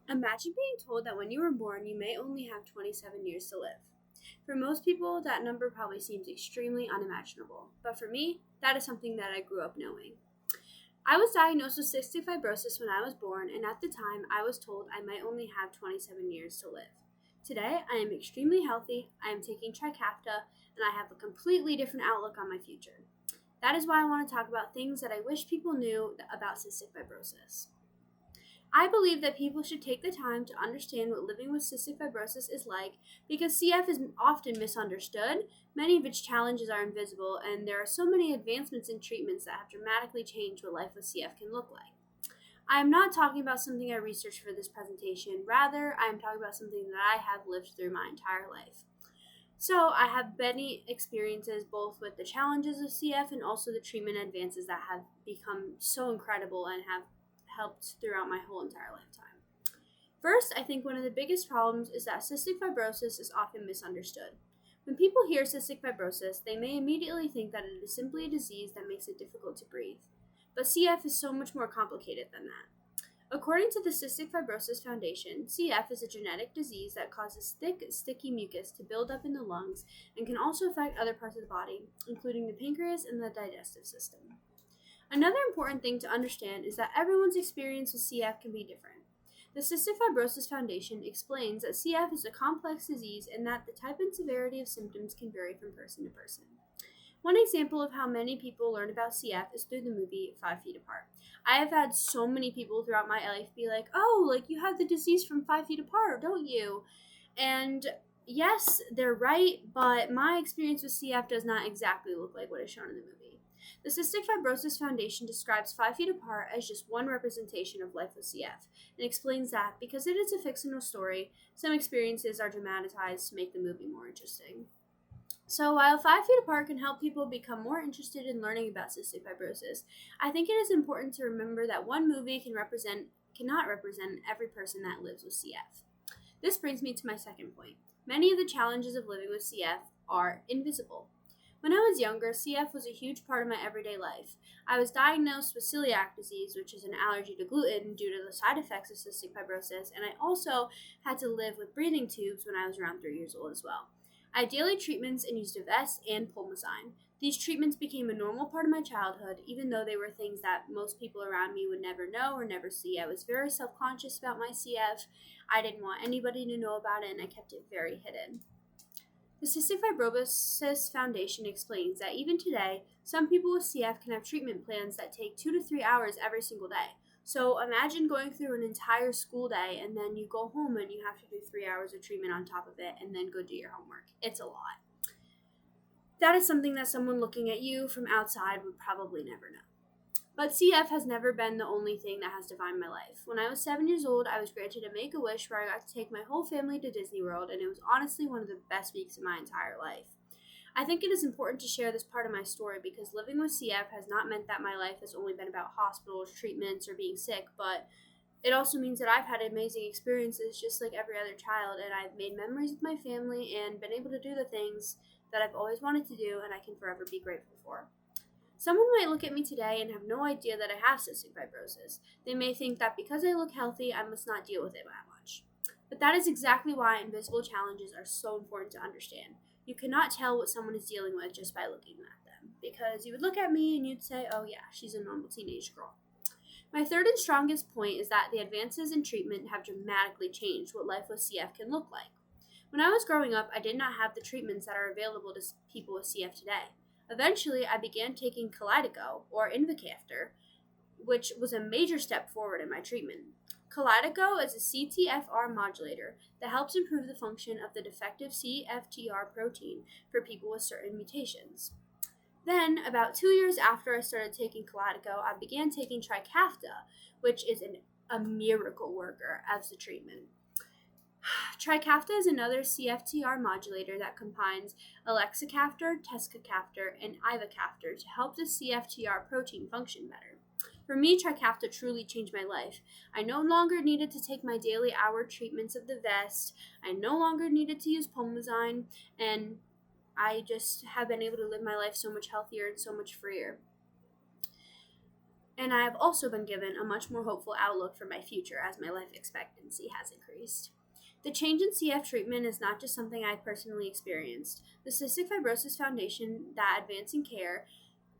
Imagine being told that when you were born, you may only have 27 years to live. For most people, that number probably seems extremely unimaginable, but for me, that is something that I grew up knowing. I was diagnosed with cystic fibrosis when I was born, and at the time, I was told I might only have 27 years to live. Today, I am extremely healthy, I am taking Trikafta, and I have a completely different outlook on my future. That is why I want to talk about things that I wish people knew about cystic fibrosis. I believe that people should take the time to understand what living with cystic fibrosis is like because CF is often misunderstood, many of its challenges are invisible, and there are so many advancements in treatments that have dramatically changed what life with CF can look like. I am not talking about something I researched for this presentation, rather, I am talking about something that I have lived through my entire life. So, I have many experiences both with the challenges of CF and also the treatment advances that have become so incredible and have helped throughout my whole entire lifetime. First, I think one of the biggest problems is that cystic fibrosis is often misunderstood. When people hear cystic fibrosis, they may immediately think that it is simply a disease that makes it difficult to breathe. But CF is so much more complicated than that. According to the Cystic Fibrosis Foundation, CF is a genetic disease that causes thick, sticky mucus to build up in the lungs and can also affect other parts of the body, including the pancreas and the digestive system. Another important thing to understand is that everyone's experience with CF can be different. The Cystic Fibrosis Foundation explains that CF is a complex disease and that the type and severity of symptoms can vary from person to person. One example of how many people learn about CF is through the movie 5 Feet Apart. I have had so many people throughout my life be like, oh, like you have the disease from 5 Feet Apart, don't you? And yes, they're right, but my experience with CF does not exactly look like what is shown in the movie. The Cystic Fibrosis Foundation describes 5 Feet Apart as just one representation of life with CF and explains that because it is a fictional story, some experiences are dramatized to make the movie more interesting. So, while 5 Feet Apart can help people become more interested in learning about cystic fibrosis, I think it is important to remember that one movie cannot represent every person that lives with CF. This brings me to my second point. Many of the challenges of living with CF are invisible. When I was younger, CF was a huge part of my everyday life. I was diagnosed with celiac disease, which is an allergy to gluten due to the side effects of cystic fibrosis, and I also had to live with breathing tubes when I was around 3 years old as well. I had daily treatments and used a vest and Pulmozyme. These treatments became a normal part of my childhood, even though they were things that most people around me would never know or never see. I was very self-conscious about my CF. I didn't want anybody to know about it, and I kept it very hidden. The Cystic Fibrosis Foundation explains that even today, some people with CF can have treatment plans that take 2 to 3 hours every single day. So imagine going through an entire school day and then you go home and you have to do 3 hours of treatment on top of it and then go do your homework. It's a lot. That is something that someone looking at you from outside would probably never know. But CF has never been the only thing that has defined my life. When I was 7 years old, I was granted a Make-A-Wish where I got to take my whole family to Disney World, and it was honestly one of the best weeks of my entire life. I think it is important to share this part of my story because living with CF has not meant that my life has only been about hospitals, treatments, or being sick, but it also means that I've had amazing experiences just like every other child, and I've made memories with my family and been able to do the things that I've always wanted to do and I can forever be grateful for. Someone might look at me today and have no idea that I have cystic fibrosis. They may think that because I look healthy, I must not deal with it that much. But that is exactly why invisible challenges are so important to understand. You cannot tell what someone is dealing with just by looking at them, because you would look at me and you'd say, oh yeah, she's a normal teenage girl. My third and strongest point is that the advances in treatment have dramatically changed what life with CF can look like. When I was growing up, I did not have the treatments that are available to people with CF today. Eventually, I began taking Kalydeco, or Invacaftor, which was a major step forward in my treatment. Kalydeco is a CTFR modulator that helps improve the function of the defective CFTR protein for people with certain mutations. Then, about 2 years after I started taking Kalydeco, I began taking Trikafta, which is a miracle worker as the treatment. Trikafta is another CFTR modulator that combines elexacaftor, tezacaftor, and ivacaftor to help the CFTR protein function better. For me, Trikafta truly changed my life. I no longer needed to take my daily hour treatments of the vest. I no longer needed to use Pulmozyme, and I just have been able to live my life so much healthier and so much freer. And I have also been given a much more hopeful outlook for my future as my life expectancy has increased. The change in CF treatment is not just something I personally experienced. The Cystic Fibrosis Foundation, that Advancing Care,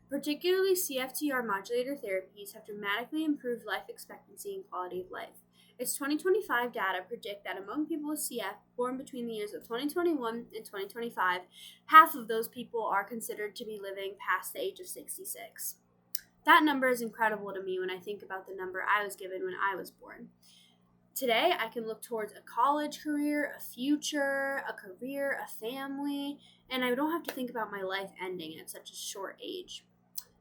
particularly CFTR modulator therapies, have dramatically improved life expectancy and quality of life. Its 2025 data predict that among people with CF born between the years of 2021 and 2025, half of those people are considered to be living past the age of 66. That number is incredible to me when I think about the number I was given when I was born. Today, I can look towards a college career, a future, a career, a family, and I don't have to think about my life ending at such a short age.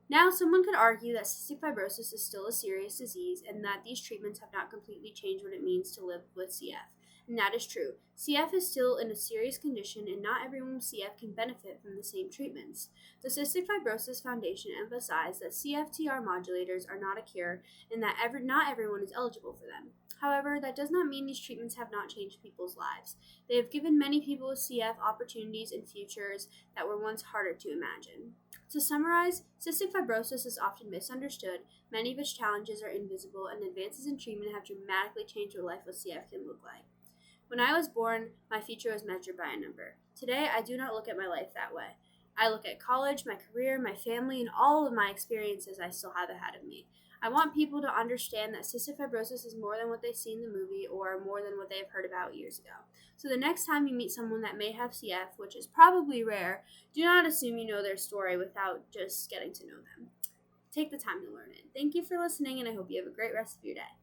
Now, someone could argue that cystic fibrosis is still a serious disease and that these treatments have not completely changed what it means to live with CF. And that is true. CF is still a serious condition, and not everyone with CF can benefit from the same treatments. The Cystic Fibrosis Foundation emphasized that CFTR modulators are not a cure and that not everyone is eligible for them. However, that does not mean these treatments have not changed people's lives. They have given many people with CF opportunities and futures that were once harder to imagine. To summarize, cystic fibrosis is often misunderstood, many of its challenges are invisible, and advances in treatment have dramatically changed what life with CF can look like. When I was born, my future was measured by a number. Today, I do not look at my life that way. I look at college, my career, my family, and all of my experiences I still have ahead of me. I want people to understand that cystic fibrosis is more than what they see in the movie or more than what they have heard about years ago. So the next time you meet someone that may have CF, which is probably rare, do not assume you know their story without just getting to know them. Take the time to learn it. Thank you for listening, and I hope you have a great rest of your day.